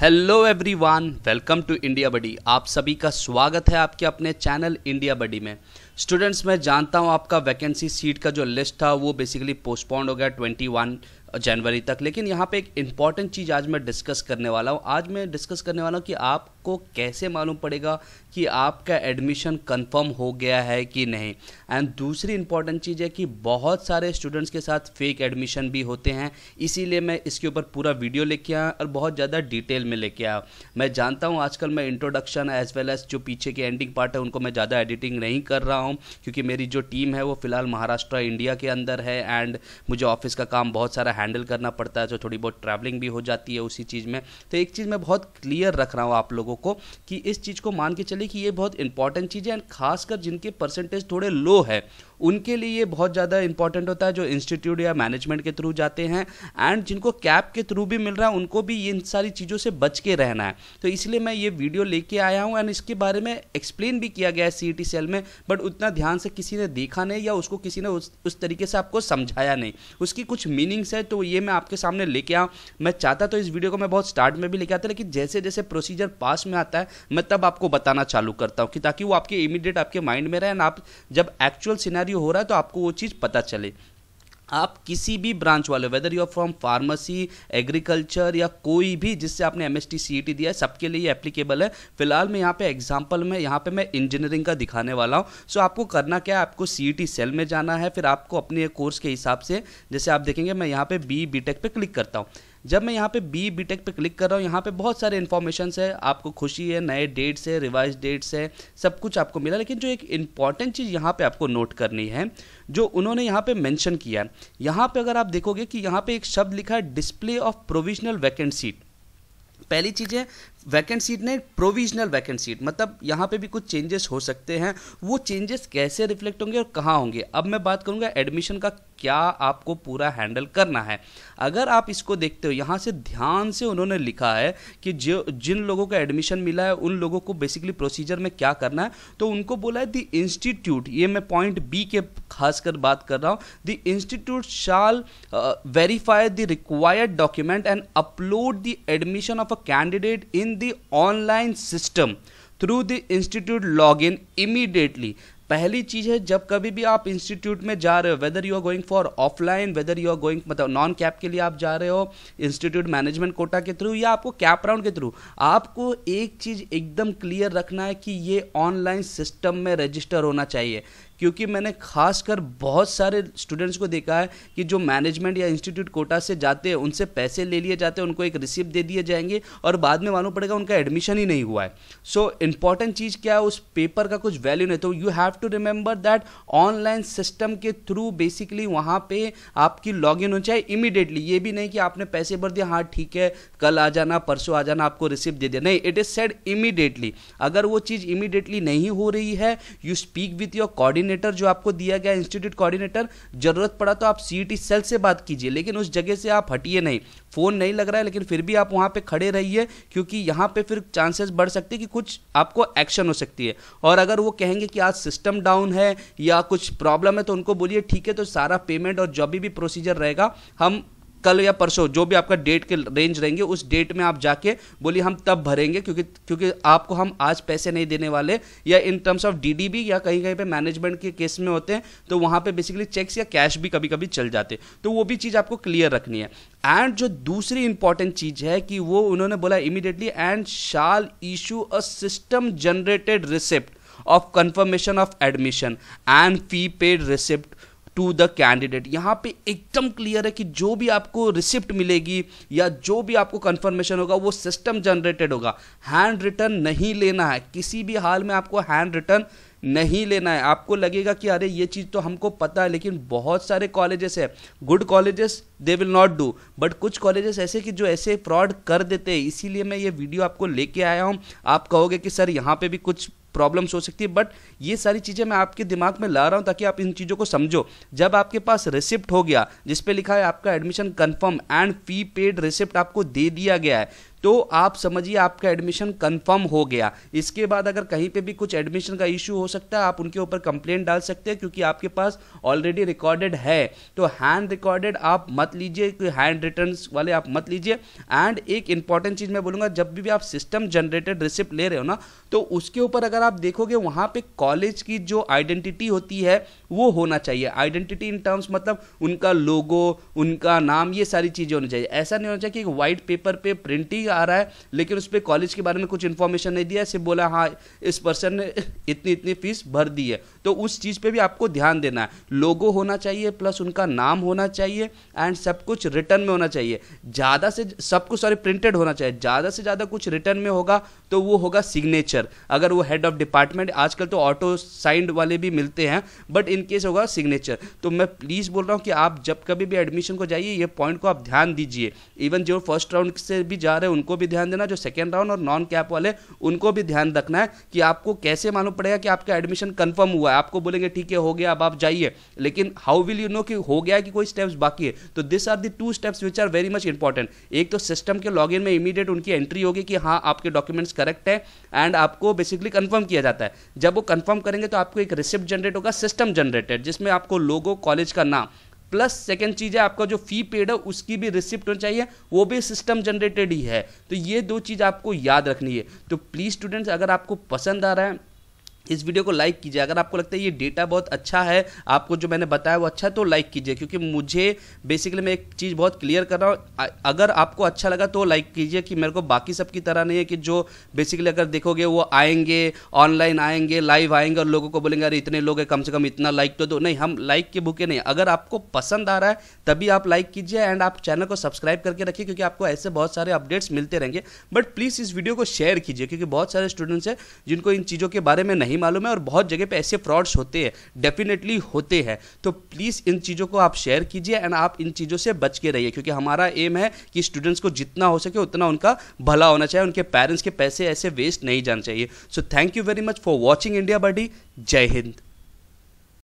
Hello everyone, welcome to India buddy. आप सभी का स्वागत है आपके अपने चैनल इंडिया बडी में। स्टूडेंट्स, मैं जानता हूं आपका वैकेंसी सीट का जो लिस्ट था वो बेसिकली पोस्टपोन्ड हो गया 21 जनवरी तक, लेकिन यहाँ पे एक इम्पॉर्टेंट चीज़ आज मैं डिस्कस करने वाला हूँ। आज मैं डिस्कस करने वाला हूँ कि आपको कैसे मालूम पड़ेगा कि आपका एडमिशन कंफर्म हो गया है कि नहीं। एंड दूसरी इंपॉर्टेंट चीज़ है कि बहुत सारे स्टूडेंट्स के साथ फेक एडमिशन भी होते हैं, इसीलिए मैं इसके ऊपर पूरा वीडियो लेके आया और बहुत ज़्यादा डिटेल में लेके आया। मैं जानता हूँ आजकल मैं इंट्रोडक्शन एज वेल एज जो पीछे के एंडिंग पार्ट है उनको मैं ज़्यादा एडिटिंग नहीं कर रहा हूँ, क्योंकि मेरी जो टीम है वो फिलहाल महाराष्ट्र इंडिया के अंदर है एंड मुझे ऑफिस का काम बहुत सारा हैंडल करना पड़ता है, तो थोड़ी बहुत ट्रैवलिंग भी हो जाती है उसी चीज़ में। तो एक चीज़ मैं बहुत क्लियर रख रहा हूँ आप लोगों को कि इस चीज़ को मान के चलिए कि ये बहुत इंपॉर्टेंट चीज़ है एंड खासकर जिनके परसेंटेज थोड़े लो है उनके लिए ये बहुत ज़्यादा इंपॉर्टेंट होता है, जो इंस्टीट्यूट या मैनेजमेंट के थ्रू जाते हैं एंड जिनको कैप के थ्रू भी मिल रहा है उनको भी इन सारी चीज़ों से बच के रहना है। तो इसलिए मैं ये वीडियो लेके आया हूँ एंड इसके बारे में एक्सप्लेन भी किया गया है सीईटी सेल में, बट उतना ध्यान से किसी ने देखा नहीं या उसको किसी ने उस तरीके से आपको समझाया नहीं। उसकी कुछ मीनिंग्स है तो ये मैं आपके सामने लेके आऊँ। मैं चाहता तो इस वीडियो को मैं बहुत स्टार्ट में भी लेके आता, लेकिन जैसे जैसे प्रोसीजर पास में आता है मैं तब आपको बताना चालू करता हूँ कि ताकि वो आपके इमीडिएट आपके माइंड में रहे एंड आप जब एक्चुअल सिनेरियो हो रहा है तो आपको वो चीज़ पता चले। आप किसी भी ब्रांच वाले, whether you are from pharmacy, agriculture या कोई भी जिससे आपने एमएसटी सीईटी दिया है, सबके लिए एप्लीकेबल है। फिलहाल मैं यहाँ पे एग्जांपल में यहाँ पे मैं इंजीनियरिंग का दिखाने वाला हूँ। सो आपको करना क्या है, आपको सीईटी सेल में जाना है, फिर आपको अपने कोर्स के हिसाब से, जैसे आप देखेंगे मैं यहाँ पे बीटेक पे क्लिक करता हूँ। जब मैं यहाँ पे बीटेक पे क्लिक कर रहा हूँ, यहाँ पे बहुत सारे इन्फॉर्मेशन है, आपको खुशी है, नए डेट्स है, रिवाइज डेट्स है, सब कुछ आपको मिला। लेकिन जो एक इंपॉर्टेंट चीज़ यहाँ पे आपको नोट करनी है, जो उन्होंने यहाँ पे मेंशन किया है, यहाँ पे अगर आप देखोगे कि यहाँ पे एक शब्द लिखा है display of provisional vacant seat. पहली चीज़ है वैकेंट सीट नहीं, प्रोविजनल वैकेंट सीट, मतलब यहाँ पे भी कुछ चेंजेस हो सकते हैं। वो चेंजेस कैसे रिफ्लेक्ट होंगे और कहाँ होंगे, अब मैं बात करूँगा एडमिशन का क्या आपको पूरा हैंडल करना है। अगर आप इसको देखते हो, यहाँ से ध्यान से उन्होंने लिखा है कि जिन लोगों को एडमिशन मिला है उन लोगों को बेसिकली प्रोसीजर में क्या करना है। तो उनको बोला है द इंस्टीट्यूट, ये मैं पॉइंट बी के खासकर बात कर रहा हूँ, the institute shall verify the required document and upload the admission of a candidate in the online system through the institute login immediately। पहली चीज है, जब कभी भी आप इंस्टीट्यूट में जा रहे हो, whether you are going for offline, whether you are going मतलब नॉन कैप के लिए आप जा रहे हो इंस्टीट्यूट मैनेजमेंट कोटा के थ्रू या आपको कैप राउंड के थ्रू, आपको एक चीज एकदम क्लियर रखना है कि ये ऑनलाइन सिस्टम में रजिस्टर होना चाहिए। क्योंकि मैंने खासकर बहुत सारे स्टूडेंट्स को देखा है कि जो मैनेजमेंट या इंस्टीट्यूट कोटा से जाते हैं उनसे पैसे ले लिए जाते हैं, उनको एक रिसिप्ट दे दिए जाएंगे और बाद में मालूम पड़ेगा उनका एडमिशन ही नहीं हुआ है। सो इंपॉर्टेंट चीज़ क्या है, उस पेपर का कुछ वैल्यू नहीं। तो you have to remember that online system के थ्रू बेसिकली वहाँ पे आपकी लॉग इन हो चाहिए इमीडिएटली। ये भी नहीं कि आपने पैसे भर दिया, हाँ ठीक है कल आ जाना, परसों आ जाना, आपको रिसिप्ट दे दिया, नहीं, इट इज सेड इमीडिएटली। अगर वो चीज़ इमीडिएटली नहीं हो रही है, you speak with your coordinator जो आपको दिया गया इंस्टीट्यूट कोऑर्डिनेटर, जरूरत पड़ा तो आप सीईटी सेल से बात कीजिए, लेकिन उस जगह से आप हटिए नहीं। फोन नहीं लग रहा है लेकिन फिर भी आप वहां पे खड़े रहिए, क्योंकि यहां पे फिर चांसेस बढ़ सकते हैं कि कुछ आपको एक्शन हो सकती है। और अगर वो कहेंगे कि आज सिस्टम डाउन है या कुछ प्रॉब्लम है तो उनको बोलिए ठीक है, तो सारा पेमेंट और जो भी प्रोसीजर रहेगा हम कल या परसों जो भी आपका डेट के रेंज रहेंगे उस डेट में आप जाके बोलिए हम तब भरेंगे, क्योंकि आपको हम आज पैसे नहीं देने वाले। या इन टर्म्स ऑफ डीडीबी या कहीं कहीं पे मैनेजमेंट के केस में होते हैं तो वहां पे बेसिकली चेक्स या कैश भी कभी कभी चल जाते, तो वो भी चीज़ आपको क्लियर रखनी है। एंड जो दूसरी इंपॉर्टेंट चीज है कि वो उन्होंने बोला immediately and shall issue a system generated receipt of confirmation of admission and fee paid receipt to the candidate. यहाँ पे एकदम क्लियर है कि जो भी आपको रिसिप्ट मिलेगी या जो भी आपको कंफर्मेशन होगा वो सिस्टम जनरेटेड होगा, हैंड रिटन नहीं लेना है। किसी भी हाल में आपको हैंड रिटन नहीं लेना है। आपको लगेगा कि अरे ये चीज़ तो हमको पता है, लेकिन बहुत सारे कॉलेजेस है, good colleges they will not do, but कुछ कॉलेजेस ऐसे कि जो ऐसे फ्रॉड कर देते हैं। इसीलिए मैं ये वीडियो आपको लेके आया हूँ। आप कहोगे कि सर यहाँ पे भी कुछ प्रॉब्लम्स हो सकती है, बट ये सारी चीज़ें मैं आपके दिमाग में ला रहा हूँ ताकि आप इन चीज़ों को समझो। जब आपके पास रिसिप्ट हो गया जिस पे लिखा है आपका admission confirm and fee paid receipt आपको दे दिया गया है, तो आप समझिए आपका एडमिशन कंफर्म हो गया। इसके बाद अगर कहीं पे भी कुछ एडमिशन का इशू हो सकता है, आप उनके ऊपर कंप्लेंट डाल सकते हैं, क्योंकि आपके पास ऑलरेडी रिकॉर्डेड है। तो हैंड रिकॉर्डेड आप मत लीजिए, हैंड रिटर्न वाले आप मत लीजिए। एंड एक इंपॉर्टेंट चीज मैं बोलूंगा, जब भी आप सिस्टम जनरेटेड रिसिप्ट ले रहे हो ना, तो उसके ऊपर अगर आप देखोगे वहां पे कॉलेज की जो आइडेंटिटी होती है वो होना चाहिए। आइडेंटिटी इन टर्म्स मतलब उनका लोगो, उनका नाम, ये सारी चीजें होनी चाहिए। ऐसा नहीं होना चाहिए कि एक व्हाइट पेपर पे प्रिंटिंग आ रहा है लेकिन उस पर कॉलेज के बारे में कुछ इंफॉर्मेशन नहीं दिया, सिर्फ बोला हाँ इस पर्सन ने इतनी इतनी फीस भर दी है। तो उस चीज पे भी आपको ध्यान देना है। लोगो होना चाहिए प्लस उनका नाम होना चाहिए एंड सब कुछ रिटर्न में होना चाहिए। ज्यादा से सब कुछ प्रिंटेड होना चाहिए। ज्यादा से ज्यादा कुछ रिटर्न में होगा तो वो होगा सिग्नेचर। अगर वो हेड ऑफ डिपार्टमेंट, आजकल तो ऑटो साइंड वाले भी मिलते हैं, बट इन केस होगा सिग्नेचर। तो मैं प्लीज बोल रहा हूं कि आप जब कभी भी एडमिशन को जाइए ये पॉइंट को आप ध्यान दीजिए। इवन जो फर्स्ट राउंड से भी जा रहे हैं उनको भी ध्यान देना, जो सेकंड राउंड और नॉन कैप वाले उनको भी ध्यान रखना है कि आपको कैसे मालूम पड़ेगा कि आपका एडमिशन कंफर्म हुआ है। आपको बोलेंगे ठीक है हो गया अब आप जाइए, लेकिन हाउ विल यू नो कि हो गया कि कोई स्टेप्स बाकी है। तो this are the 2 steps which are very much important. एक तो सिस्टम के लॉगिन में इमीडिएट उनकी एंट्री होगी कि हाँ आपके डॉक्यूमेंट्स करेक्ट है एंड आपको बेसिकली कंफर्म किया जाता है। जब वो कंफर्म करेंगे तो आपको एक रिसिप्ट जनरेट होगा, सिस्टम जनरेटेड, जिसमें आपको लोगो, कॉलेज का नाम, प्लस सेकंड चीज है आपका जो फी पेड है उसकी भी रिसिप्ट होनी चाहिए, वो भी सिस्टम जनरेटेड ही है। तो ये 2 चीज आपको याद रखनी है। तो प्लीज स्टूडेंट्स, अगर आपको पसंद आ रहा है इस वीडियो को लाइक कीजिए। अगर आपको लगता है ये डेटा बहुत अच्छा है, आपको जो मैंने बताया वो अच्छा है, तो लाइक कीजिए। क्योंकि मुझे बेसिकली मैं एक चीज़ बहुत क्लियर कर रहा हूँ, अगर आपको अच्छा लगा तो लाइक कीजिए। कि मेरे को बाकी सब की तरह नहीं है कि जो बेसिकली अगर देखोगे वो आएंगे, ऑनलाइन आएंगे, लाइव आएंगे और लोगों को बोलेंगे अरे इतने लोग हैं कम से कम इतना लाइक तो दो। नहीं, हम लाइक के भूखे नहीं। अगर आपको पसंद आ रहा है तभी आप लाइक कीजिए एंड आप चैनल को सब्सक्राइब करके रखिए, क्योंकि आपको ऐसे बहुत सारे अपडेट्स मिलते रहेंगे। बट प्लीज़ इस वीडियो को शेयर कीजिए, क्योंकि बहुत सारे स्टूडेंट्स हैं जिनको इन चीज़ों के बारे में नहीं मालूम है और बहुत जगह पे ऐसे फ्रॉड्स होते हैं, डेफिनेटली होते हैं। तो प्लीज इन चीजों को आप शेयर कीजिए एंड आप इन चीजों से बच के रहिए, क्योंकि हमारा एम है कि स्टूडेंट्स को जितना हो सके उतना उनका भला होना चाहिए, उनके पेरेंट्स के पैसे ऐसे वेस्ट नहीं जाने चाहिए। So thank you very much for watching India buddy. जय हिंद।